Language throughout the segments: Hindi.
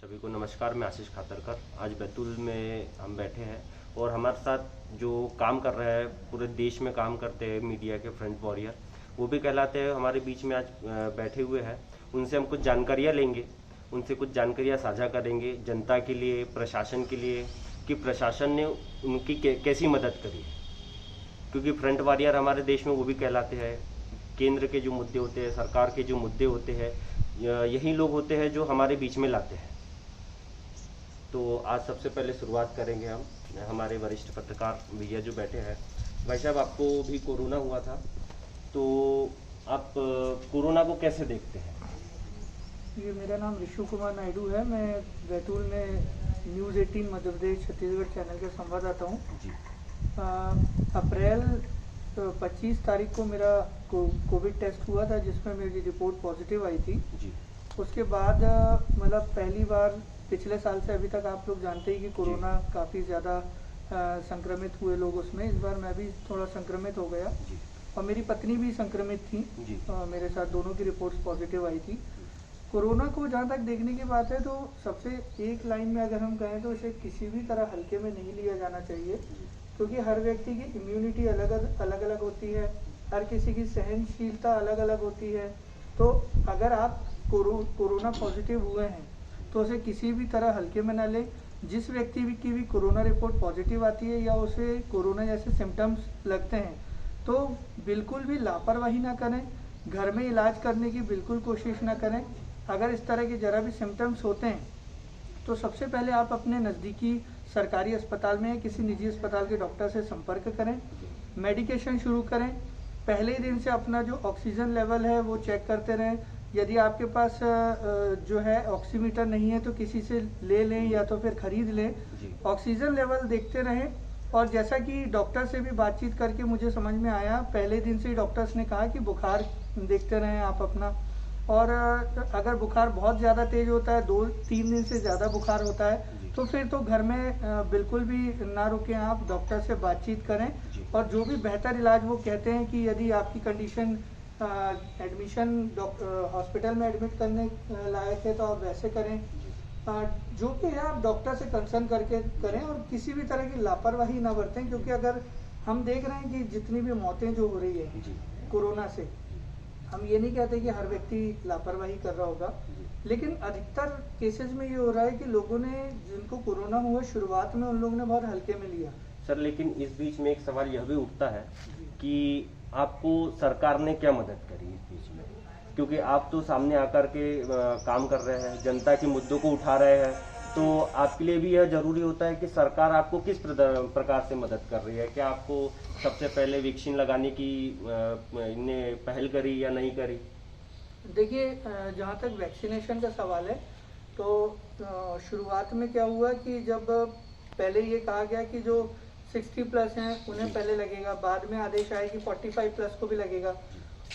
सभी को नमस्कार। मैं आशीष खातरकर। आज बैतूल में हम बैठे हैं और हमारे साथ जो काम कर रहे हैं, पूरे देश में काम करते हैं मीडिया के फ्रंट वॉरियर, वो भी कहलाते हैं, हमारे बीच में आज बैठे हुए हैं। उनसे हम कुछ जानकारियाँ लेंगे, उनसे कुछ जानकारियाँ साझा करेंगे जनता के लिए, प्रशासन के लिए, कि प्रशासन ने उनकी कैसी मदद करी है। क्योंकि फ्रंट वॉरियर हमारे देश में वो भी कहलाते हैं। केंद्र के जो मुद्दे होते हैं, सरकार के जो मुद्दे होते हैं, यही लोग होते हैं जो हमारे बीच में लाते हैं। तो आज सबसे पहले शुरुआत करेंगे हम हमारे वरिष्ठ पत्रकार भैया जो बैठे हैं। भाई साहब, आपको भी कोरोना हुआ था, तो आप कोरोना को कैसे देखते हैं? ये मेरा नाम ऋषु कुमार नायडू है। मैं बैतूल में न्यूज़ 18 मध्य प्रदेश छत्तीसगढ़ चैनल के संवाददाता हूँ। अप्रैल 25 तारीख को मेरा कोविड टेस्ट हुआ था, जिसमें मेरी रिपोर्ट पॉजिटिव आई थी जी। उसके बाद मतलब पहली बार पिछले साल से अभी तक आप लोग जानते ही कि कोरोना काफ़ी ज़्यादा संक्रमित हुए लोग उसमें। इस बार मैं भी थोड़ा संक्रमित हो गया जी। और मेरी पत्नी भी संक्रमित थी जी। मेरे साथ दोनों की रिपोर्ट्स पॉजिटिव आई थी। कोरोना को जहाँ तक देखने की बात है, तो सबसे एक लाइन में अगर हम कहें तो इसे किसी भी तरह हल्के में नहीं लिया जाना चाहिए, क्योंकि हर व्यक्ति की इम्यूनिटी अलग अलग होती है, हर किसी की सहनशीलता अलग अलग होती है। तो अगर आप कोरोना पॉजिटिव हुए हैं तो उसे किसी भी तरह हल्के में ना लें। जिस व्यक्ति की भी कोरोना रिपोर्ट पॉजिटिव आती है या उसे कोरोना जैसे सिम्टम्स लगते हैं, तो बिल्कुल भी लापरवाही ना करें, घर में इलाज करने की बिल्कुल कोशिश ना करें। अगर इस तरह के ज़रा भी सिम्टम्स होते हैं तो सबसे पहले आप अपने नज़दीकी सरकारी अस्पताल में या किसी निजी अस्पताल के डॉक्टर से संपर्क करें, मेडिकेशन शुरू करें। पहले ही दिन से अपना जो ऑक्सीजन लेवल है वो चेक करते रहें। यदि आपके पास जो है ऑक्सीमीटर नहीं है तो किसी से ले लें या तो फिर ख़रीद लें। ऑक्सीजन लेवल देखते रहें। और जैसा कि डॉक्टर से भी बातचीत करके मुझे समझ में आया, पहले दिन से ही डॉक्टर्स ने कहा कि बुखार देखते रहें आप अपना। और अगर बुखार बहुत ज़्यादा तेज़ होता है, 2-3 दिन से ज़्यादा बुखार होता है, तो फिर तो घर में बिल्कुल भी ना रुकें, आप डॉक्टर से बातचीत करें। और जो भी बेहतर इलाज वो कहते हैं कि यदि आपकी कंडीशन एडमिशन हॉस्पिटल में एडमिट करने लायक है तो आप वैसे करें। जो भी है आप डॉक्टर से कंसल्ट करके करें और किसी भी तरह की लापरवाही ना बरतें, क्योंकि अगर हम देख रहे हैं कि जितनी भी मौतें जो हो रही है कोरोना से, हम ये नहीं कहते कि हर व्यक्ति लापरवाही कर रहा होगा, लेकिन अधिकतर केसेस में ये हो रहा है कि लोगों ने, जिनको कोरोना हुआ शुरुआत में, उन लोगों ने बहुत हल्के में लिया। सर, लेकिन इस बीच में एक सवाल यह भी उठता है कि आपको सरकार ने क्या मदद करी इस बीच में? क्योंकि आप तो सामने आकर के काम कर रहे हैं, जनता के मुद्दों को उठा रहे हैं, तो आपके लिए भी यह जरूरी होता है कि सरकार आपको किस प्रकार से मदद कर रही है। क्या आपको सबसे पहले वैक्सीन लगाने की इन्हें पहल करी या नहीं करी? देखिए, जहाँ तक वैक्सीनेशन का सवाल है, तो शुरुआत में क्या हुआ कि जब पहले ये कहा गया कि जो 60 प्लस हैं उन्हें पहले लगेगा, बाद में आदेश आया कि 45 प्लस को भी लगेगा।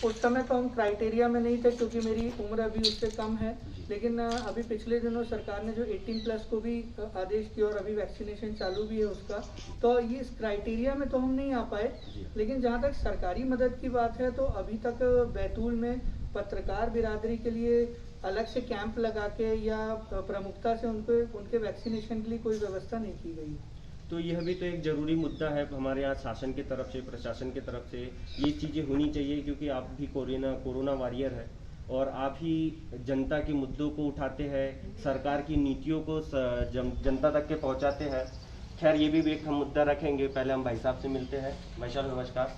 उस समय तो हम क्राइटेरिया में नहीं थे, क्योंकि मेरी उम्र अभी उससे कम है। लेकिन अभी पिछले दिनों सरकार ने जो 18 प्लस को भी आदेश किया और अभी वैक्सीनेशन चालू भी है उसका, तो ये इस क्राइटेरिया में तो हम नहीं आ पाए। लेकिन जहाँ तक सरकारी मदद की बात है, तो अभी तक बैतूल में पत्रकार बिरादरी के लिए अलग से कैंप लगा के या प्रमुखता से उनके वैक्सीनेशन के लिए कोई व्यवस्था नहीं की गई। तो यह भी तो एक ज़रूरी मुद्दा है हमारे यहाँ शासन की तरफ से, प्रशासन की तरफ से ये चीज़ें होनी चाहिए, क्योंकि आप भी कोरोना वॉरियर है और आप ही जनता के मुद्दों को उठाते हैं, सरकार की नीतियों को जनता तक के पहुँचाते हैं। खैर, ये भी एक हम मुद्दा रखेंगे। पहले हम भाई साहब से मिलते हैं। भाई साहब नमस्कार।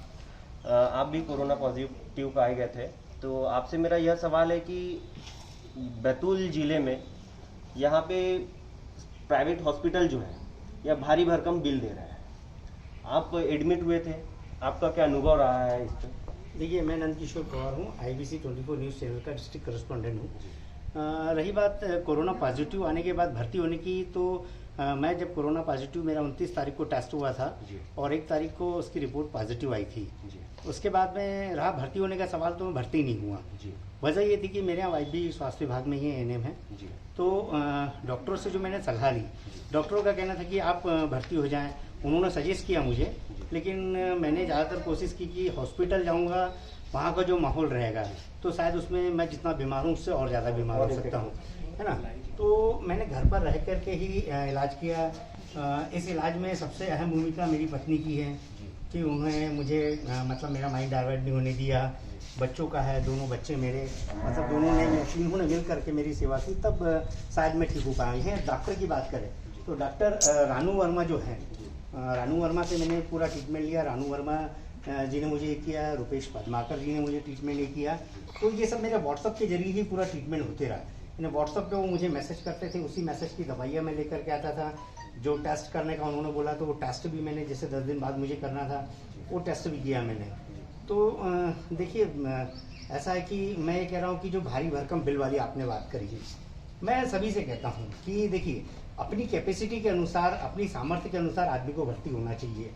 आप भी कोरोना पॉजिटिव पाए गए थे, तो आपसे मेरा यह सवाल है कि बैतूल ज़िले में यहाँ पे प्राइवेट हॉस्पिटल जो है या भारी भरकम बिल दे रहा है, आप एडमिट हुए थे, आपका क्या अनुभव रहा है इस पर? देखिए, मैं नंदकिशोर पवार हूँ, IBC 24 न्यूज़ चैनल का डिस्ट्रिक्ट करेस्पॉन्डेंट हूँ। रही बात कोरोना पॉजिटिव आने के बाद भर्ती होने की, तो मैं जब कोरोना पॉजिटिव, मेरा 29 तारीख को टेस्ट हुआ था और 1 तारीख को उसकी रिपोर्ट पॉजिटिव आई थी। उसके बाद में रहा भर्ती होने का सवाल, तो मैं भर्ती नहीं हुआ। वजह ये थी कि मेरे यहाँ वाइफ भी स्वास्थ्य विभाग में ही ANM है। तो डॉक्टरों से जो मैंने सलाह ली, डॉक्टरों का कहना था कि आप भर्ती हो जाएं। उन्होंने सजेस्ट किया मुझे, लेकिन मैंने ज़्यादातर कोशिश की कि हॉस्पिटल जाऊंगा, वहाँ का जो माहौल रहेगा तो शायद उसमें मैं जितना बीमार हूँ उससे और ज़्यादा बीमार हो सकता हूँ, है ना। तो मैंने घर पर रह कर के ही इलाज किया। इस इलाज में सबसे अहम भूमिका मेरी पत्नी की है कि उन्होंने मुझे मतलब मेरा माइंड डाइवर्ट नहीं होने दिया। बच्चों का है, दोनों बच्चे मेरे, मतलब दोनों ने इन्होंने मिल करके मेरी सेवा की, तब शायद मैं ठीक हो पाया। यह डॉक्टर की बात करें तो डॉक्टर रानू वर्मा जो है, रानू वर्मा से मैंने पूरा ट्रीटमेंट लिया। रानू वर्मा जी ने मुझे किया, रुपेश पद्माकर जी ने मुझे ट्रीटमेंट नहीं किया। तो ये सब मेरे व्हाट्सअप के जरिए ही पूरा ट्रीटमेंट होते रहा। व्हाट्सअप पे वो मुझे मैसेज करते थे, उसी मैसेज की दवाइयाँ मैं लेकर के आता था। जो टेस्ट करने का उन्होंने बोला तो वो टेस्ट भी मैंने, जैसे 10 दिन बाद मुझे करना था, वो टेस्ट भी किया मैंने। तो देखिए ऐसा है कि मैं ये कह रहा हूँ कि जो भारी भरकम बिल वाली आपने बात करी है, मैं सभी से कहता हूँ कि देखिए अपनी कैपेसिटी के अनुसार, अपनी सामर्थ्य के अनुसार आदमी को भर्ती होना चाहिए।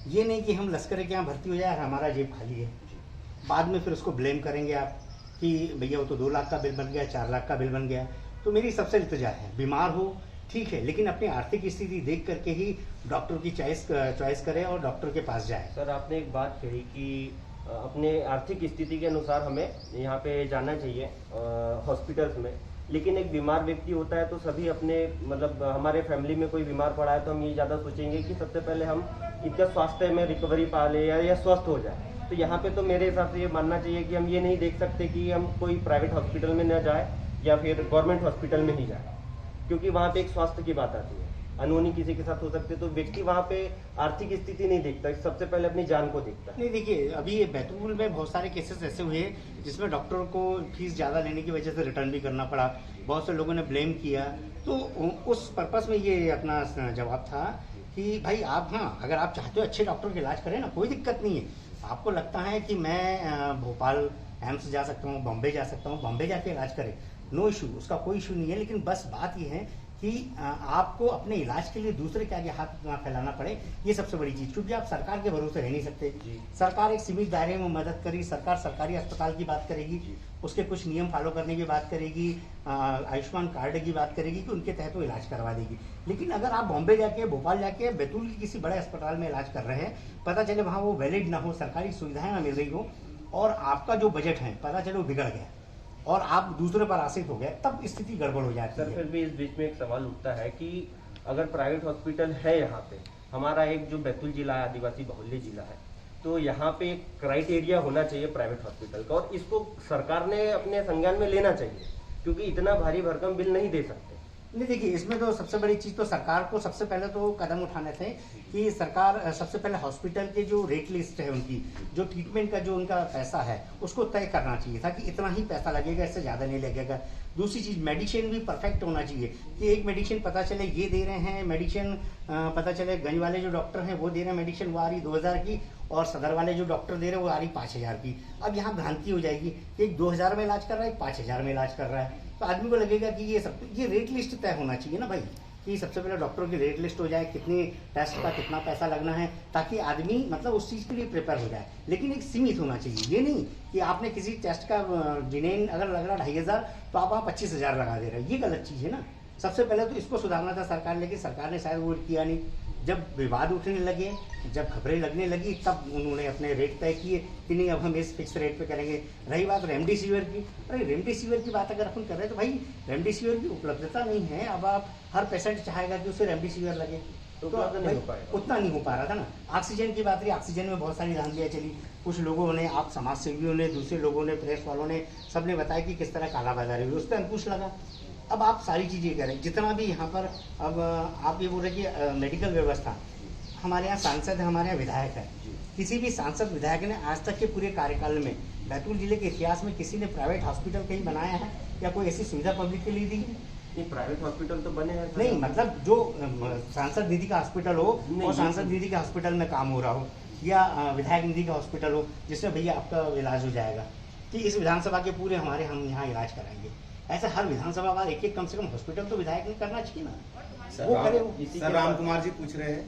ये नहीं कि हम लश्कर के यहाँ भर्ती हो जाए और हमारा जेब खाली है, बाद में फिर उसको ब्लेम करेंगे आप कि भैया वो तो 2 लाख का बिल बन गया, 4 लाख का बिल बन गया। तो मेरी सबसे इल्तिजा है, बीमार हो ठीक है, लेकिन अपनी आर्थिक स्थिति देख करके ही डॉक्टर की चॉइस करें और डॉक्टर के पास जाए। सर आपने एक बात कही कि अपने आर्थिक स्थिति के अनुसार हमें यहाँ पे जाना चाहिए हॉस्पिटल्स में, लेकिन एक बीमार व्यक्ति होता है तो सभी अपने मतलब हमारे फैमिली में कोई बीमार पड़ा है तो हम ये ज़्यादा सोचेंगे कि सबसे पहले हम इनका स्वास्थ्य में रिकवरी पा ले या स्वस्थ हो जाए। तो यहाँ पे तो मेरे हिसाब से ये मानना चाहिए कि हम ये नहीं देख सकते कि हम कोई प्राइवेट हॉस्पिटल में न जाए या फिर गवर्नमेंट हॉस्पिटल में ही जाए, क्योंकि वहाँ पे एक स्वास्थ्य की बात आती है। अनहोनी किसी के साथ हो सकती है तो व्यक्ति वहाँ पे आर्थिक स्थिति नहीं देखता, सबसे पहले अपनी जान को देखता है। नहीं देखिए, अभी ये बैतूल में बहुत सारे केसेस ऐसे हुए जिसमें डॉक्टर को फीस ज़्यादा लेने की वजह से रिटर्न भी करना पड़ा, बहुत से लोगों ने ब्लेम किया। तो उस पर्पस में ये अपना जवाब था कि भाई आप, हाँ अगर आप चाहते हो अच्छे डॉक्टर का इलाज करें ना, कोई दिक्कत नहीं है। आपको लगता है कि मैं भोपाल एम्स जा सकता हूँ, बॉम्बे जा सकता हूँ, बॉम्बे जाके इलाज करें, नो इशू, उसका कोई इशू नहीं है। लेकिन बस बात ये है कि आपको अपने इलाज के लिए दूसरे के आगे हाथ ना फैलाना पड़े, ये सबसे बड़ी चीज़। क्योंकि आप सरकार के भरोसे रह नहीं सकते। सरकार एक सीमित दायरे में मदद करेगी, सरकार सरकारी अस्पताल की बात करेगी, उसके कुछ नियम फॉलो करने की बात करेगी, आयुष्मान कार्ड की बात करेगी कि उनके तहत वो इलाज करवा देगी। लेकिन अगर आप बॉम्बे जाके, भोपाल जाके, बैतूल के किसी बड़े अस्पताल में इलाज कर रहे हैं, पता चले वहाँ वो वैलिड ना हो, सरकारी सुविधाएं ना मिल रही हो, और आपका जो बजट है पता चले वो बिगड़ गया और आप दूसरे पर आश्रित हो गए, तब स्थिति गड़बड़ हो जाती है। सर फिर भी इस बीच में एक सवाल उठता है कि अगर प्राइवेट हॉस्पिटल है यहाँ पे, हमारा एक जो बैतूल जिला है आदिवासी बहुल्य जिला है, तो यहाँ पे एक क्राइटेरिया होना चाहिए प्राइवेट हॉस्पिटल का, और इसको सरकार ने अपने संज्ञान में लेना चाहिए, क्योंकि इतना भारी भरकम बिल नहीं दे सकते। नहीं देखिए, इसमें तो सबसे बड़ी चीज़ तो सरकार को सबसे पहले तो कदम उठाने थे कि सरकार सबसे पहले हॉस्पिटल के जो रेट लिस्ट है, उनकी जो ट्रीटमेंट का जो उनका पैसा है उसको तय करना चाहिए था कि इतना ही पैसा लगेगा, इससे ज़्यादा नहीं लगेगा। दूसरी चीज़, मेडिसिन भी परफेक्ट होना चाहिए कि एक मेडिसिन पता चले ये दे रहे हैं मेडिसिन, पता चले गंज वाले जो डॉक्टर हैं वो दे रहे हैं मेडिसिन, वो आ रही 2000 की, और सदर वाले जो डॉक्टर दे रहे हैं वो आ रही 5000 की। अब यहाँ भ्रांति हो जाएगी कि एक 2000 में इलाज कर रहा है, एक 5000 में इलाज कर रहा है, तो आदमी को लगेगा कि ये रेट लिस्ट तय होना चाहिए ना भाई, कि सबसे पहले डॉक्टरों की रेट लिस्ट हो जाए, कितने टेस्ट का कितना पैसा लगना है, ताकि आदमी मतलब उस चीज़ के लिए प्रिपेयर हो जाए। लेकिन एक सीमित होना चाहिए, ये नहीं कि आपने किसी टेस्ट का जिनेन अगर लग रहा 2500 तो आप वहाँ 25,000 लगा दे रहे हैं, ये गलत चीज़ है ना। सबसे पहले तो इसको सुधारना था सरकार, लेकिन सरकार ने शायद वो किया नहीं। जब विवाद उठने लगे, जब खबरें लगने लगी, तब उन्होंने अपने रेट तय किए कि नहीं अब हम इस फिक्स रेट पे करेंगे। रही बात रेमडेसिविर की, अरे रेमडेसिविर की बात अगर अपन कर रहे हैं तो भाई रेमडेसिविर की उपलब्धता नहीं है। अब आप हर पेशेंट चाहेगा कि उसे रेमडेसिविर लगे, तो उतना नहीं हो पा रहा था ना। ऑक्सीजन की बात रही, ऑक्सीजन में बहुत सारी धांधलियाँ चली। कुछ लोगों ने, आप समाज सेवियों ने, दूसरे लोगों ने, प्रेस वालों ने, सबने बताया कि किस तरह कालाबाजारी हुई, उस पर अंकुश लगा। अब आप सारी चीज़ें करें, जितना भी यहाँ पर, अब आप ये बोल रहे कि मेडिकल व्यवस्था, हमारे यहाँ सांसद है, हमारे यहाँ विधायक है, किसी भी सांसद विधायक ने आज तक के पूरे कार्यकाल में बैतूल जिले के इतिहास में किसी ने प्राइवेट हॉस्पिटल कहीं बनाया है या कोई ऐसी सुविधा पब्लिक के लिए दी है? प्राइवेट हॉस्पिटल तो बने हैं नहीं, मतलब जो सांसद निधि का हॉस्पिटल हो और सांसद निधि के हॉस्पिटल में काम हो रहा हो, या विधायक निधि का हॉस्पिटल हो जिसमें भैया आपका इलाज हो जाएगा कि इस विधानसभा के पूरे हमारे हम यहाँ इलाज कराएंगे, ऐसे हर विधानसभा का एक कम से कम हॉस्पिटल तो विधायक ने करना चाहिए ना। वो करे। सर राम कुमार जी पूछ रहे हैं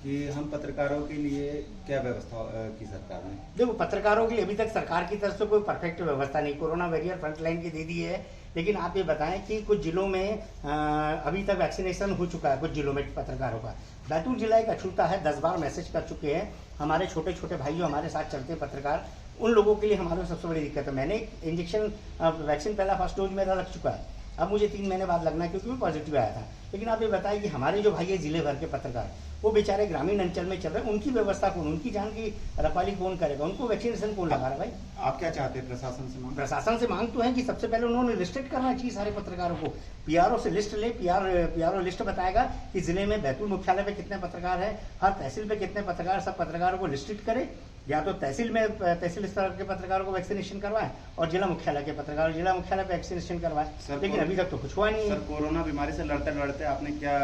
कि हम पत्रकारों के लिए क्या व्यवस्था की सरकार ने? देखो, पत्रकारों के लिए अभी तक सरकार की तरफ से कोई परफेक्ट व्यवस्था नहीं, कोरोना वॉरियर फ्रंटलाइन की दे दी है। लेकिन आप ये बताएं कि कुछ जिलों में अभी तक वैक्सीनेशन हो चुका है, कुछ जिलों में पत्रकारों का। बैतूल जिला एक अछूता है, 10 बार मैसेज कर चुके हैं हमारे छोटे छोटे भाइयों, हमारे साथ चलते पत्रकार, उन लोगों के लिए हमारे सबसे बड़ी दिक्कत है। मैंने इंजेक्शन वैक्सीन पहला फर्स्ट डोज मेरा लग चुका है, अब मुझे 3 महीने बाद लगना है क्योंकि मैं पॉजिटिव आया था। लेकिन आप ये बताइए कि हमारे जो भाई है जिले भर के पत्रकार, वो बेचारे ग्रामीण अंचल में चल रहे हैं, उनकी व्यवस्था कौन, उनकी जान की रखवाली कौन करेगा, उनको वैक्सीनेशन कौन लगा रहा है भाई? आप क्या चाहते हैं प्रशासन से मांग? प्रशासन से मांग तो है कि सबसे पहले उन्होंने रिस्ट्रिक्ट करना चाहिए सारे पत्रकारों को। पीआरओ से लिस्ट ले, पीआरओ लिस्ट बताएगा कि जिले में बैतूल मुख्यालय पे कितने पत्रकार हैं, हर तहसील पे कितने पत्रकार, सब पत्रकारों को रिस्ट्रिक्ट करे, या तो तहसील स्तर के पत्रकारों को वैक्सीनेशन करवाएं और जिला मुख्यालय के पत्रकारों जिला मुख्यालय पे वैक्सीनेशन करवाएं। लेकिन अभी तक तो कुछ हुआ नहीं है। सर, कोरोना बीमारी से लड़ते लड़ते आपने क्या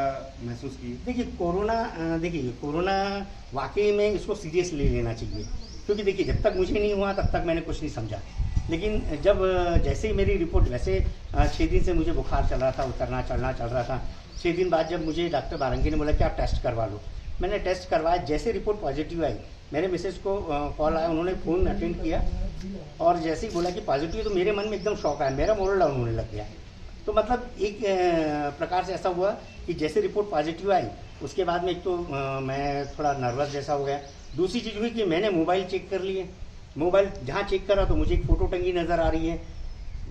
महसूस की? देखिए कोरोना वाकई में इसको सीरियसली लेना चाहिए, क्योंकि देखिए जब तक मुझे नहीं हुआ तब तक मैंने कुछ नहीं समझा। लेकिन जब जैसे ही मेरी रिपोर्ट, वैसे 6 दिन से मुझे बुखार चल रहा था, उतरना चढ़ना चल रहा था। 6 दिन बाद जब मुझे डॉक्टर बारंगी ने बोला कि आप टेस्ट करवा लो, मैंने टेस्ट करवाया। जैसे रिपोर्ट पॉजिटिव आई, मेरे मिसेज को कॉल आया, उन्होंने फ़ोन अटेंड किया और जैसे ही बोला कि पॉजिटिव है तो मेरे मन में एकदम शौक आया, मेरा मोरल डाउन होने लग गया। तो मतलब एक प्रकार से ऐसा हुआ कि जैसे रिपोर्ट पॉजिटिव आई उसके बाद में एक तो मैं थोड़ा नर्वस जैसा हो गया। दूसरी चीज़ हुई कि मैंने मोबाइल चेक कर लिए, मोबाइल जहाँ चेक करा तो मुझे एक फ़ोटो टंगी नज़र आ रही है,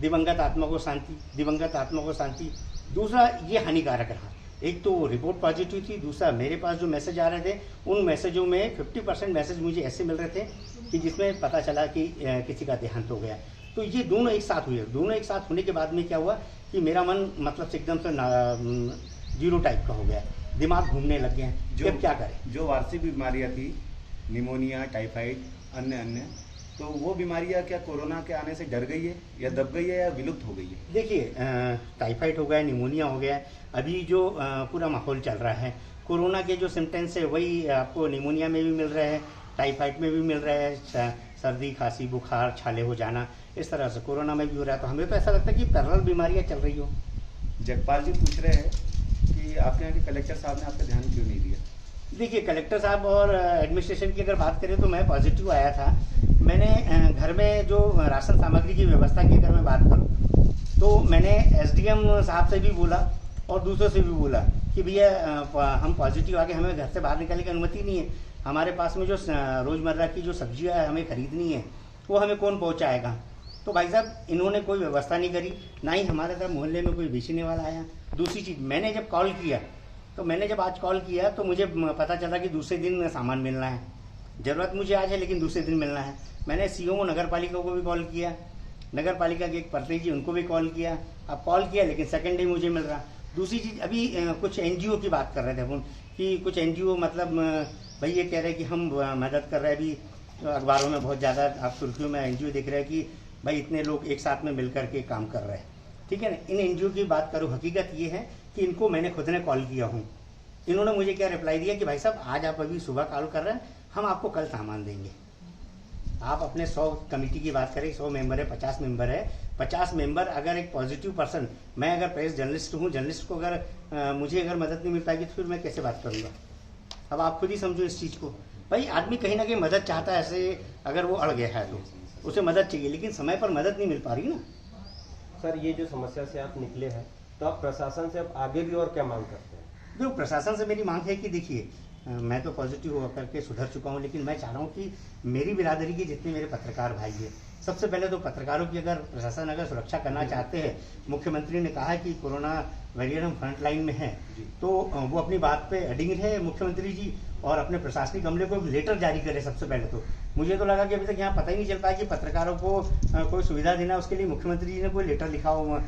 दिवंगत आत्मा को शांति, दिवंगत आत्मा को शांति। दूसरा ये हानिकारक रहा, एक तो रिपोर्ट पॉजिटिव थी, दूसरा मेरे पास जो मैसेज आ रहे थे उन मैसेजों में 50% मैसेज मुझे ऐसे मिल रहे थे कि जिसमें पता चला कि किसी का देहांत हो गया। तो ये दोनों एक साथ हुए, दोनों एक साथ होने के बाद में क्या हुआ कि मेरा मन मतलब से एकदम से जीरो टाइप का हो गया, दिमाग घूमने लग गए। जो क्या करें, जो वार्षिक बीमारियां थी, निमोनिया, टाइफाइड, अन्य, तो वो बीमारियां क्या कोरोना के आने से डर गई है या दब गई है या विलुप्त हो गई है? देखिए टाइफाइड हो गया, निमोनिया हो गया, अभी जो पूरा माहौल चल रहा है, कोरोना के जो सिम्टम्स है वही आपको निमोनिया में भी मिल रहे हैं, टाइफाइड में भी मिल रहे हैं, सर्दी खांसी बुखार छाले हो जाना, इस तरह से कोरोना में भी हो रहा है। तो हमें तो ऐसा लगता है कि पैरेलल बीमारियां चल रही हो। जगपाल जी पूछ रहे हैं कि आपके यहाँ के कलेक्टर साहब ने आपका ध्यान क्यों नहीं दिया? देखिए कलेक्टर साहब और एडमिनिस्ट्रेशन की अगर बात करें तो मैं पॉजिटिव आया था। मैंने घर में जो राशन सामग्री की व्यवस्था की अगर मैं बात करूं तो मैंने एसडीएम साहब से भी बोला और दूसरों से भी बोला कि भैया हम पॉजिटिव आके हमें घर से बाहर निकलने की अनुमति नहीं है, हमारे पास में जो रोज़मर्रा की जो सब्जियां है हमें खरीदनी है वो हमें कौन पहुँचाएगा। तो भाई साहब इन्होंने कोई व्यवस्था नहीं करी, ना ही हमारे तरफ मोहल्ले में कोई बेचने वाला आया। दूसरी चीज़, मैंने जब कॉल किया तो मैंने जब आज कॉल किया तो मुझे पता चला कि दूसरे दिन सामान मिलना है, ज़रूरत मुझे आज है लेकिन दूसरे दिन मिलना है। मैंने सीओ नगर पालिका को भी कॉल किया, नगर पालिका के एक पर्ते जी उनको भी कॉल किया, अब कॉल किया लेकिन सेकंड डे मुझे मिल रहा। दूसरी चीज़, अभी कुछ एनजीओ की बात कर रहे थे अपन कि कुछ एनजीओ मतलब भाई ये कह रहे हैं कि हम मदद कर रहे हैं। अभी अखबारों में बहुत ज़्यादा आप सुर्खियों में एनजीओ दिख रहे हैं कि भाई इतने लोग एक साथ में मिल करके काम कर रहे हैं, ठीक है ना। इन एनजीओ की बात करूँ, हकीकत ये है कि इनको मैंने खुद ने कॉल किया हूँ, इन्होंने मुझे क्या रिप्लाई दिया कि भाई साहब आज आप अभी सुबह कॉल कर रहे हैं, हम आपको कल सामान देंगे। आप अपने 100 कमेटी की बात करें, 100 मेंबर है, 50 मेंबर है, 50 मेंबर अगर एक पॉजिटिव पर्सन, मैं अगर प्रेस जर्नलिस्ट हूँ, जर्नलिस्ट को अगर मुझे अगर मदद नहीं मिल पाएगी तो फिर मैं कैसे बात करूँगा। अब आप खुद ही समझो इस चीज़ को। भाई आदमी कहीं ना कहीं मदद चाहता है, ऐसे अगर वो अड़ गया है तो उसे मदद चाहिए, लेकिन समय पर मदद नहीं मिल पा रही ना। सर ये जो समस्या से आप निकले हैं तो आप प्रशासन से अब आगे भी और क्या मांग करते हैं? जो प्रशासन से मेरी मांग है कि देखिए मैं तो पॉजिटिव होकर के सुधर चुका हूँ, लेकिन मैं चाह रहा हूँ कि मेरी बिरादरी के जितने मेरे पत्रकार भाई हैं, सबसे पहले तो पत्रकारों की अगर प्रशासन अगर सुरक्षा करना चाहते हैं, मुख्यमंत्री ने कहा है कि कोरोना वॉरियर हम फ्रंट लाइन में हैं, तो वो अपनी बात पे अडिग रहे मुख्यमंत्री जी और अपने प्रशासनिक अमले को लेटर जारी करे। सबसे पहले तो मुझे तो लगा कि अभी तक यहाँ पता ही नहीं चल पाया कि पत्रकारों को कोई सुविधा देना, उसके लिए मुख्यमंत्री जी ने कोई लेटर लिखा हो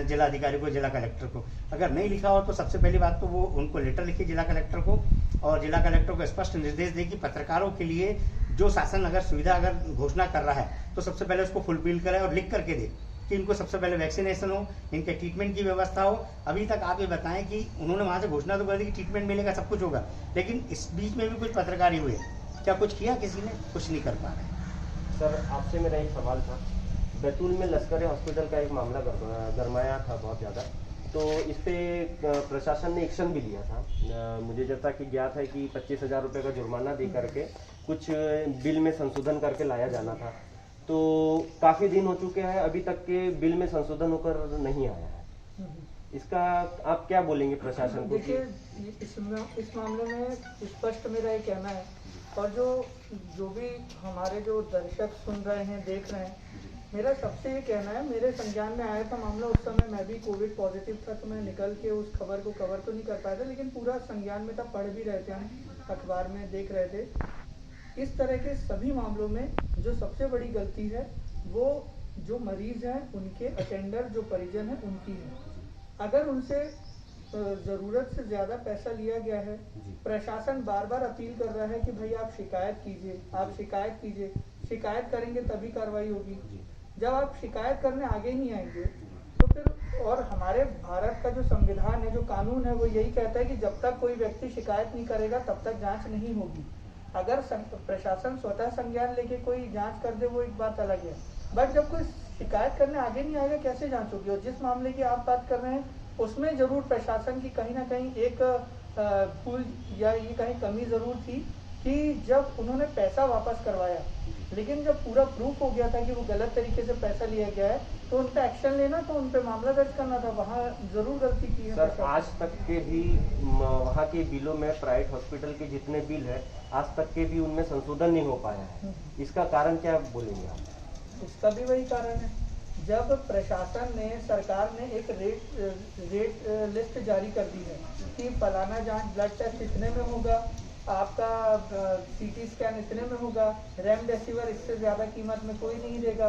जिला अधिकारी को, जिला कलेक्टर को। अगर नहीं लिखा हो तो सबसे पहली बात तो वो उनको लेटर लिखे जिला कलेक्टर को, और जिला कलेक्टर को स्पष्ट निर्देश दे कि पत्रकारों के लिए जो शासन अगर सुविधा अगर घोषणा कर रहा है तो सबसे पहले उसको फुलफिल करे और लिख करके दे कि इनको सबसे पहले वैक्सीनेशन हो, इनके ट्रीटमेंट की व्यवस्था हो। अभी तक आप ये बताएं कि उन्होंने वहाँ से घोषणा तो कर दी कि ट्रीटमेंट मिलेगा, सब कुछ होगा, लेकिन इस बीच में भी कुछ पत्रकार ही हुए, क्या कुछ किया किसी ने? कुछ नहीं कर पा रहे। सर आपसे मेरा एक सवाल था, बैतूल में लश्कर हॉस्पिटल का एक मामला गरमाया था बहुत ज़्यादा, तो इस पर प्रशासन ने एक्शन भी लिया था। मुझे जैसा कि ज्ञात है कि 25,000 रुपये का जुर्माना दे करके कुछ बिल में संशोधन करके लाया जाना था, तो काफ़ी दिन हो चुके हैं, अभी तक के बिल में संशोधन होकर नहीं आया है। इसका आप क्या बोलेंगे प्रशासन को? देखिए इस मामले में स्पष्ट मेरा ये कहना है, और जो भी हमारे जो दर्शक सुन रहे हैं, देख रहे हैं, मेरा सबसे ये कहना है, मेरे संज्ञान में आया था मामला, उस समय मैं भी कोविड पॉजिटिव था, तो मैं निकल के उस खबर को कवर तो नहीं कर पाया था, लेकिन पूरा संज्ञान में था, पढ़ भी रहे थे हम, अखबार में देख रहे थे। इस तरह के सभी मामलों में जो सबसे बड़ी गलती है वो जो मरीज हैं उनके अटेंडर, जो परिजन हैं उनकी है। अगर उनसे ज़रूरत से ज़्यादा पैसा लिया गया है, प्रशासन बार बार अपील कर रहा है कि भाई आप शिकायत कीजिए, आप शिकायत कीजिए, शिकायत करेंगे तभी कार्रवाई होगी। जब आप शिकायत करने आगे ही नहीं आएंगे तो फिर, और हमारे भारत का जो संविधान है, जो कानून है, वो यही कहता है कि जब तक कोई व्यक्ति शिकायत नहीं करेगा तब तक जांच नहीं होगी। अगर प्रशासन स्वतः संज्ञान लेके कोई जांच कर दे वो एक बात अलग है, बट जब कोई शिकायत करने आगे नहीं आएगा कैसे जांच होगी। और जिस मामले की आप बात कर रहे हैं उसमें जरूर प्रशासन की कहीं ना कहीं एक भूल या ये कहीं कमी जरूर थी कि जब उन्होंने पैसा वापस करवाया, लेकिन जब पूरा प्रूफ हो गया था कि वो गलत तरीके से पैसा लिया गया है तो उन पर एक्शन लेना था, उन पर मामला दर्ज करना था, वहाँ जरूर गलती की है। सर आज तक के भी वहाँ के बिलों में प्राइवेट हॉस्पिटल के जितने बिल है आज तक के भी उनमें संशोधन नहीं हो पाया है, इसका कारण क्या बोलेंगे आप? इसका भी वही कारण है, जब प्रशासन ने, सरकार ने एक रेट लिस्ट जारी कर दी है कि फलाना जांच ब्लड टेस्ट इतने में होगा, आपका सीटी स्कैन इतने में होगा, रेमडेसिविर इससे ज़्यादा कीमत में कोई नहीं देगा,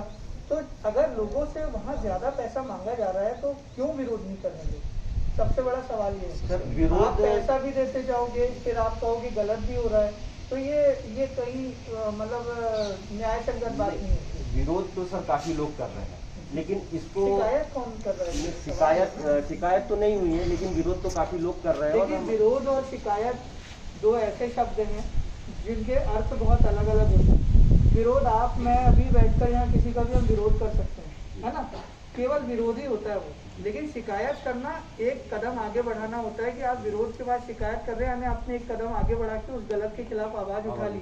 तो अगर लोगों से वहाँ ज़्यादा पैसा मांगा जा रहा है तो क्यों विरोध नहीं करेंगे? सबसे बड़ा सवाल ये है। सर विरोध, आप पैसा भी देते जाओगे फिर आप कहोगे गलत भी हो रहा है, तो ये कहीं मतलब न्याय संगत बात नहीं है। विरोध तो सर काफी लोग कर रहे हैं, लेकिन इसको शिकायत कौन कर रहा है? शिकायत तो नहीं हुई है, लेकिन विरोध तो काफी लोग कर रहे हैं। देखिए, विरोध और शिकायत दो ऐसे शब्द हैं जिनके अर्थ बहुत अलग अलग होते हैं। विरोध आप मैं अभी बैठकर यहाँ किसी का भी हम विरोध कर सकते हैं, है ना, केवल विरोध ही होता है वो। लेकिन शिकायत करना एक कदम आगे बढ़ाना होता है कि आप विरोध के बाद शिकायत कर रहे हैं, यानी आपने एक कदम आगे बढ़ा के उस गलत के खिलाफ आवाज उठा ली।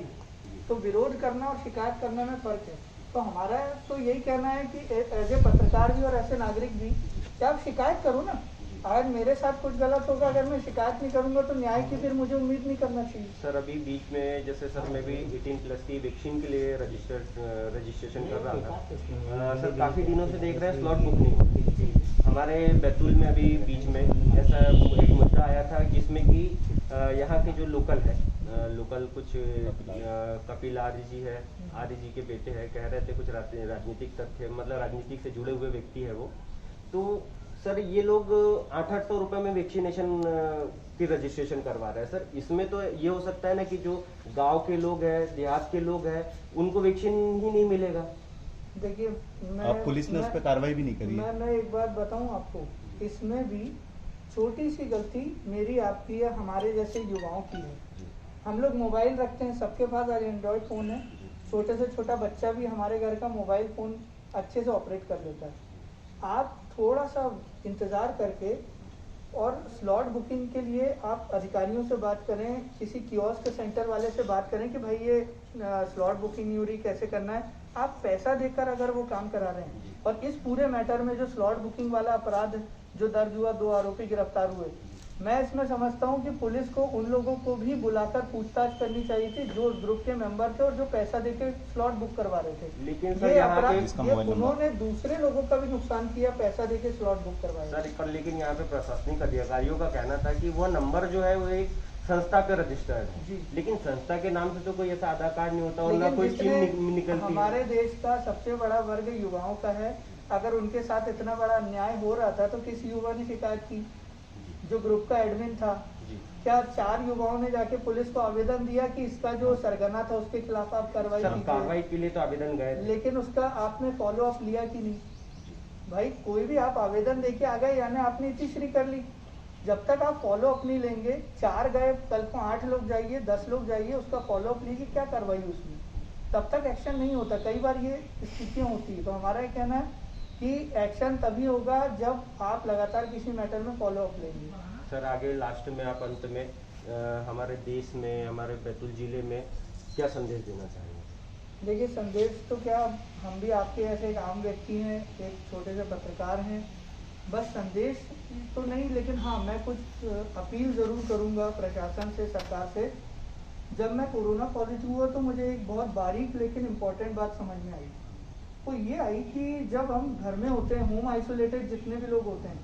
तो विरोध करना और शिकायत करने में फर्क है। तो हमारा तो यही कहना है कि एज ए पत्रकार भी और ऐसे नागरिक भी कि आप शिकायत करो ना। आज मेरे साथ कुछ गलत होगा, अगर मैं शिकायत नहीं करूंगा तो न्याय की फिर मुझे उम्मीद नहीं करना चाहिए। सर अभी बीच में जैसे सर मैं भी 18+ की वैक्सीन के लिए रजिस्ट्रेशन कर रहा था। सर काफ़ी दिनों से देख रहे हैं स्लॉट बुक नहीं होती। हमारे बैतूल में अभी बीच में ऐसा एक मुद्दा आया था जिसमें कि यहाँ के जो लोकल है, लोकल कुछ कपिल आर्य जी है, आर्य जी के बेटे हैं, कह रहे थे कुछ राजनीतिक तथ्य, मतलब राजनीतिक से जुड़े हुए व्यक्ति है वो। तो सर ये लोग 800 रुपये में वैक्सीनेशन की रजिस्ट्रेशन करवा रहे हैं। सर इसमें तो ये हो सकता है ना कि जो गांव के लोग हैं, देहात के लोग हैं, उनको वैक्सीन ही नहीं मिलेगा। देखिए, पुलिस ने उस पर कार्रवाई भी नहीं करी है। मैं एक बात बताऊं आपको, इसमें भी छोटी सी गलती मेरी, आपकी या हमारे जैसे युवाओं की है। हम लोग मोबाइल रखते हैं, सबके पास आज एंड्रॉयड फ़ोन है, छोटे से छोटा बच्चा भी हमारे घर का मोबाइल फ़ोन अच्छे से ऑपरेट कर लेता है। आप थोड़ा सा इंतज़ार करके और स्लॉट बुकिंग के लिए आप अधिकारियों से बात करें, किसी कियोस्क सेंटर वाले से बात करें कि भाई ये स्लॉट बुकिंग नहीं हो रही, कैसे करना है। आप पैसा देकर अगर वो काम करा रहे हैं, और इस पूरे मैटर में जो स्लॉट बुकिंग वाला अपराध जो दर्ज हुआ, 2 आरोपी गिरफ्तार हुए, मैं इसमें समझता हूं कि पुलिस को उन लोगों को भी बुलाकर पूछताछ करनी चाहिए थी जो ग्रुप के मेंबर थे और जो पैसा देके स्लॉट बुक करवा रहे थे। लेकिन ये अपराध उन्होंने दूसरे लोगों का भी नुकसान किया, पैसा देके स्लॉट बुक करवाया। सर पर लेकिन यहाँ पे प्रशासनिक अधिकारियों का कहना था कि वो नंबर जो है वो एक संस्था पे रजिस्टर्ड है, लेकिन संस्था के नाम से तो कोई ऐसा आधार कार्ड नहीं होता और ना कोई स्कीम निकलती। हमारे देश का सबसे बड़ा वर्ग युवाओं का है, अगर उनके साथ इतना बड़ा अन्याय हो रहा था तो किस युवा ने शिकायत की? जो ग्रुप का एडमिन था, क्या 4 युवाओं ने जाके पुलिस को आवेदन दिया कि इसका जो सरगना था उसके खिलाफ आप कार्रवाई के लिए तो आवेदन गए, लेकिन उसका आपने फॉलो अप लिया कि नहीं? भाई कोई भी आप आवेदन देके आ गए, यानी आपने इतिश्री कर ली। जब तक आप फॉलो अप नहीं लेंगे, 4 गए, कल को 8 लोग जाइए, 10 लोग जाइए, उसका फॉलो अप लीजिए, क्या कार्रवाई उसमें, तब तक एक्शन नहीं होता। कई बार ये स्थितियाँ होती है। तो हमारा ये कहना है कि एक्शन तभी होगा जब आप लगातार किसी मैटर में फॉलो अप लेंगे। सर आगे लास्ट में आप अंत में हमारे देश में, हमारे बैतूल जिले में क्या संदेश देना चाहेंगे? देखिए, संदेश तो क्या, हम भी आपके ऐसे एक आम व्यक्ति हैं, एक छोटे से पत्रकार हैं, बस संदेश तो नहीं, लेकिन हाँ मैं कुछ अपील ज़रूर करूँगा प्रशासन से, सरकार से। जब मैं कोरोना पॉजिटिव हुआ तो मुझे एक बहुत बारीक लेकिन इम्पोर्टेंट बात समझ में आई वो ये आई कि जब हम घर में होते हैं, होम आइसोलेटेड जितने भी लोग होते हैं,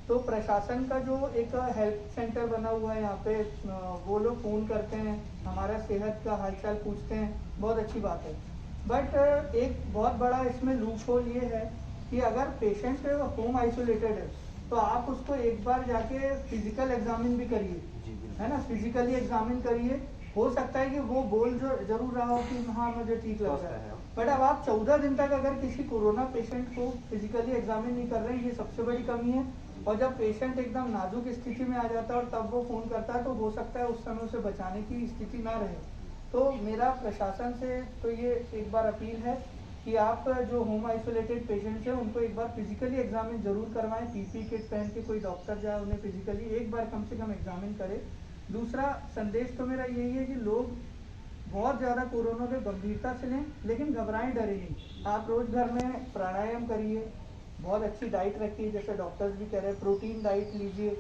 तो प्रशासन का जो एक हेल्थ सेंटर बना हुआ है यहाँ पे, वो लोग फ़ोन करते हैं, हमारा सेहत का हालचाल पूछते हैं, बहुत अच्छी बात है। बट एक बहुत बड़ा इसमें लूप होल ये है कि अगर पेशेंट होम आइसोलेटेड है तो आप उसको एक बार जाके फिजिकल एग्जामिन भी करिए, है ना, फिजिकली एग्जामिन करिए। हो सकता है कि वो बोल जो जरूर रहा हो कि हाँ मुझे ठीक लग रहा है, बट अब आप 14 दिन तक अगर किसी कोरोना पेशेंट को फिजिकली एग्जामिन नहीं कर रहे हैं, ये सबसे बड़ी कमी है। और जब पेशेंट एकदम नाजुक स्थिति में आ जाता है और तब वो फ़ोन करता है, तो हो सकता है उस समय उसे बचाने की स्थिति ना रहे। तो मेरा प्रशासन से तो ये एक बार अपील है कि आप जो होम आइसोलेटेड पेशेंट्स हैं उनको एक बार फिजिकली एग्जामिन जरूर करवाएं। पीपी किट पहन के कोई डॉक्टर जाए, उन्हें फिजिकली एक बार कम से कम एग्जामिन करे। दूसरा संदेश तो मेरा यही है कि लोग बहुत ज़्यादा कोरोना पे गंभीरता से लें, लेकिन घबराएं, डरे नहीं। आप रोज़ घर में प्राणायाम करिए, बहुत अच्छी डाइट रखिए, जैसे डॉक्टर्स भी कह रहे हैं, प्रोटीन डाइट लीजिए।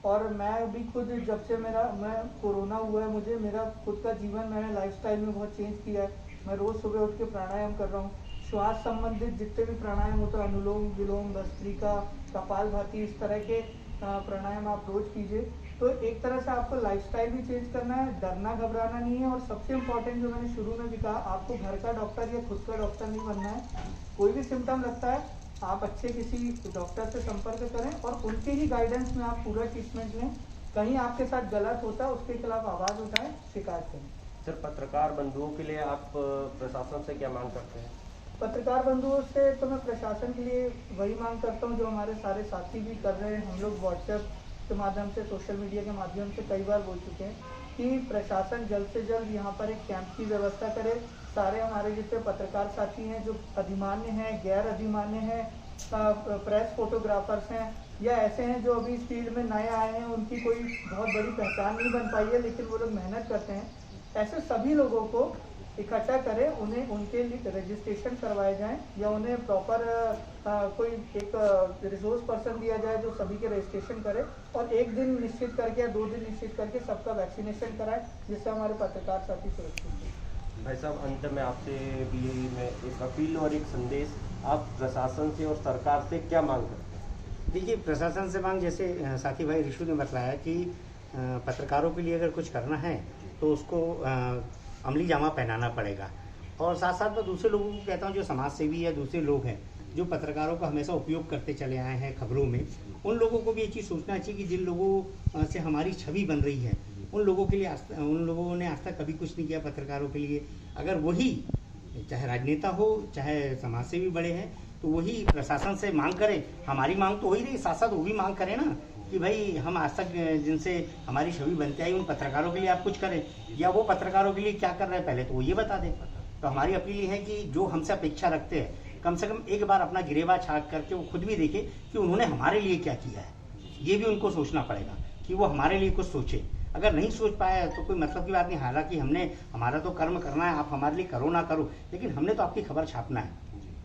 और मैं भी खुद जब से मैं कोरोना हुआ है, मुझे मेरा खुद का जीवन, मैंने लाइफस्टाइल में बहुत चेंज किया है। मैं रोज़ सुबह उठ के प्राणायाम कर रहा हूँ। श्वास संबंधित जितने भी प्राणायाम होते हैं, अनुलोम विलोम, भस्त्रिका, कपालभाति, इस तरह के प्राणायाम आप रोज कीजिए। तो एक तरह से आपको लाइफस्टाइल भी चेंज करना है, डरना घबराना नहीं है। और सबसे इम्पोर्टेंट जो मैंने शुरू में भी कहा, आपको घर का डॉक्टर या खुद का डॉक्टर नहीं बनना है। कोई भी सिम्टम लगता है, आप अच्छे किसी डॉक्टर से संपर्क करें और उनके ही गाइडेंस में आप पूरा ट्रीटमेंट लें। कहीं आपके साथ गलत होता है, उसके खिलाफ आवाज़ उठाएं, शिकायत करें। सर, पत्रकार बंधुओं के लिए आप प्रशासन से क्या मांग करते हैं? पत्रकार बंधुओं से तो मैं प्रशासन के लिए वही मांग करता हूँ जो हमारे सारे साथी भी कर रहे हैं। हम लोग व्हाट्सएप के माध्यम से, सोशल मीडिया के माध्यम से कई बार बोल चुके हैं कि प्रशासन जल्द से जल्द यहाँ पर एक कैंप की व्यवस्था करे। सारे हमारे जितने पत्रकार साथी हैं, जो अधिमान्य हैं, गैर अधिमान्य हैं, प्रेस फोटोग्राफर्स हैं या ऐसे हैं जो अभी इस फील्ड में नए आए हैं, उनकी कोई बहुत बड़ी पहचान नहीं बन पाई है, लेकिन वो लोग मेहनत करते हैं, ऐसे सभी लोगों को इकट्ठा करें, उन्हें उनके लिए रजिस्ट्रेशन करवाए जाएं या उन्हें प्रॉपर कोई एक रिसोर्स पर्सन दिया जाए जो सभी के रजिस्ट्रेशन करे और एक दिन निश्चित करके या 2 दिन निश्चित करके सबका वैक्सीनेशन कराएं, जिससे हमारे पत्रकार साथी सुरक्षित हैं। भाई साहब, अंत में आपसे भी यही मैं एक अपील और एक संदेश, आप प्रशासन से और सरकार से क्या मांग करते हैं? देखिए, प्रशासन से मांग, जैसे साथी भाई ऋषु ने बताया कि पत्रकारों के लिए अगर कुछ करना है तो उसको अमली जामा पहनाना पड़ेगा। और साथ साथ मैं दूसरे लोगों को कहता हूँ, जो समाज सेवी या दूसरे लोग हैं जो पत्रकारों का हमेशा उपयोग करते चले आए हैं खबरों में, उन लोगों को भी ये चीज़ सोचना चाहिए कि जिन लोगों से हमारी छवि बन रही है, उन लोगों ने आज तक कभी कुछ नहीं किया पत्रकारों के लिए। अगर वही, चाहे राजनेता हो चाहे समाज सेवी बड़े हैं, तो वही प्रशासन से मांग करें। हमारी मांग तो हो ही रही, साथ साथ वो भी मांग करें ना कि भाई हम आज तक जिनसे हमारी छवि बनती आई, उन पत्रकारों के लिए आप कुछ करें, या वो पत्रकारों के लिए क्या कर रहे हैं पहले तो वो ये बता दें। तो हमारी अपील ये है कि जो हमसे अपेक्षा रखते हैं, कम से कम एक बार अपना गिरेबा छाट करके वो खुद भी देखे कि उन्होंने हमारे लिए क्या किया है। ये भी उनको सोचना पड़ेगा कि वो हमारे लिए कुछ सोचे। अगर नहीं सोच पाया तो कोई मतलब की बात नहीं। हालांकि हमारा तो कर्म करना है, आप हमारे लिए करो ना करो, लेकिन हमने तो आपकी खबर छापना है,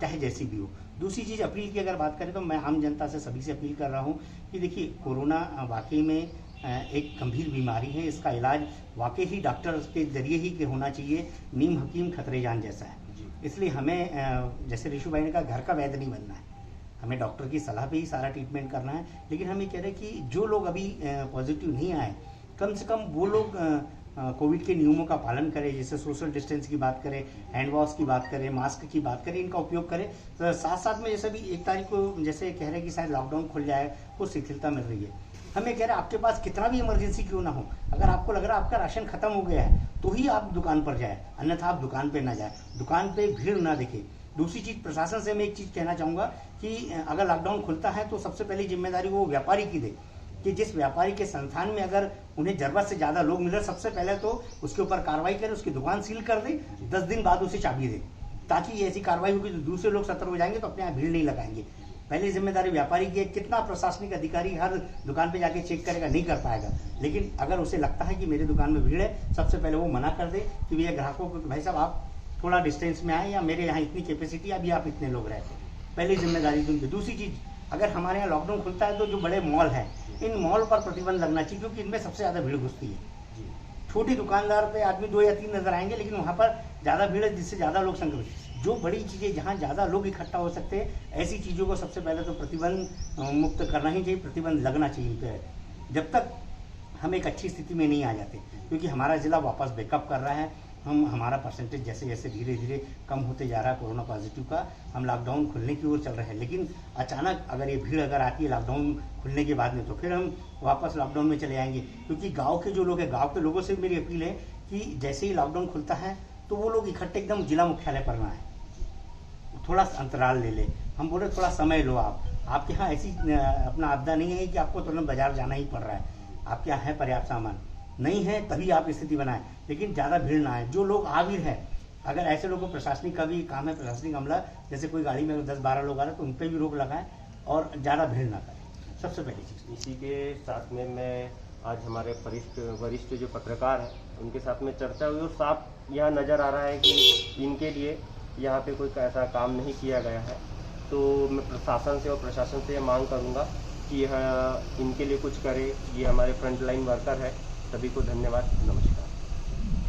चाहे जैसी भी हो। दूसरी चीज़, अपील की अगर बात करें तो मैं आम जनता से सभी से अपील कर रहा हूँ कि देखिए, कोरोना वाकई में एक गंभीर बीमारी है। इसका इलाज वाकई ही डॉक्टर के जरिए ही होना चाहिए। नीम हकीम खतरे जान जैसा है। इसलिए हमें, जैसे ऋषु भाई ने कहा, घर का वैद्य नहीं बनना है, हमें डॉक्टर की सलाह पे ही सारा ट्रीटमेंट करना है। लेकिन हम ये कह रहे हैं कि जो लोग अभी पॉजिटिव नहीं आए, कम से कम वो लोग कोविड के नियमों का पालन करें, जैसे सोशल डिस्टेंस की बात करें, हैंड वॉश की बात करें, मास्क की बात करें, इनका उपयोग करें। तो साथ साथ में जैसे भी 1 तारीख को जैसे कह रहे हैं कि शायद लॉकडाउन खुल जाए, कुछ शिथिलता मिल रही है। हमें कह रहे हैं आपके पास कितना भी इमरजेंसी क्यों ना हो, अगर आपको लग रहा है आपका राशन खत्म हो गया है तो ही आप दुकान पर जाए, अन्यथा आप दुकान पर ना जाए, दुकान पर भीड़ ना देखें। दूसरी चीज़, प्रशासन से मैं एक चीज़ कहना चाहूँगा कि अगर लॉकडाउन खुलता है तो सबसे पहली जिम्मेदारी वो व्यापारी की दे कि जिस व्यापारी के संस्थान में अगर उन्हें जरूरत से ज़्यादा लोग मिल रहे, सबसे पहले तो उसके ऊपर कार्रवाई करें, उसकी दुकान सील कर दे, 10 दिन बाद उसे चाबी दे, ताकि ऐसी कार्रवाई होगी तो दूसरे लोग सतर्क हो जाएंगे, तो अपने यहाँ भीड़ नहीं लगाएंगे। पहली जिम्मेदारी व्यापारी की है। कितना प्रशासनिक अधिकारी हर दुकान पे जाके चेक करेगा, नहीं कर पाएगा। लेकिन अगर उसे लगता है कि मेरी दुकान में भीड़ है, सबसे पहले वो मना कर दे कि भैया ग्राहकों को, भाई साहब आप थोड़ा डिस्टेंस में आए, या मेरे यहाँ इतनी कैपेसिटी, अभी आप इतने लोग रहते हैं। पहली जिम्मेदारी उनकी। दूसरी चीज़, अगर हमारे यहाँ लॉकडाउन खुलता है तो जो बड़े मॉल हैं, इन मॉल पर प्रतिबंध लगना चाहिए, क्योंकि इनमें सबसे ज़्यादा भीड़ घुसती है। छोटी दुकानदार पे आदमी 2 या 3 नजर आएंगे, लेकिन वहाँ पर ज़्यादा भीड़ है, जिससे ज़्यादा लोग संक्रमित। जो बड़ी चीज़ें जहाँ ज़्यादा लोग इकट्ठा हो सकते हैं, ऐसी चीज़ों को सबसे पहले तो प्रतिबंध मुक्त करना ही चाहिए, प्रतिबंध लगना चाहिए इन पर, जब तक हम एक अच्छी स्थिति में नहीं आ जाते। क्योंकि हमारा ज़िला वापस बैकअप कर रहा है, हमारा परसेंटेज जैसे जैसे धीरे धीरे कम होते जा रहा है कोरोना पॉजिटिव का, हम लॉकडाउन खुलने की ओर चल रहे हैं। लेकिन अचानक अगर ये भीड़ अगर आती है लॉकडाउन खुलने के बाद में, तो फिर हम वापस लॉकडाउन में चले आएंगे। क्योंकि गांव के जो लोग हैं, गांव के लोगों से मेरी अपील है कि जैसे ही लॉकडाउन खुलता है तो वो लोग इकट्ठे एकदम जिला मुख्यालय पर ना है, थोड़ा अंतराल ले ले। हम बोले थोड़ा समय लो, आपके यहाँ ऐसी अपना आपदा नहीं है कि आपको तुरंत बाजार जाना ही पड़ रहा है, आपके यहाँ है पर्याप्त सामान, नहीं है तभी आप स्थिति बनाएं, लेकिन ज़्यादा भीड़ ना आए। जो लोग आविर हैं, अगर ऐसे लोगों को प्रशासनिक का भी काम है, प्रशासनिक अमला, जैसे कोई गाड़ी में 10-12 लोग आ रहे हैं तो उन पर भी रोक लगाएं और ज़्यादा भीड़ ना करें, सबसे पहली चीज़। इसी के साथ में मैं आज हमारे वरिष्ठ जो पत्रकार हैं उनके साथ में चर्चा हुई और साफ यहाँ नज़र आ रहा है कि इनके लिए यहाँ पे कोई ऐसा काम नहीं किया गया है। तो मैं प्रशासन से और प्रशासन से ये मांग करूँगा कि यह इनके लिए कुछ करे। ये हमारे फ्रंटलाइन वर्कर है। सभी को धन्यवाद, नमस्कार।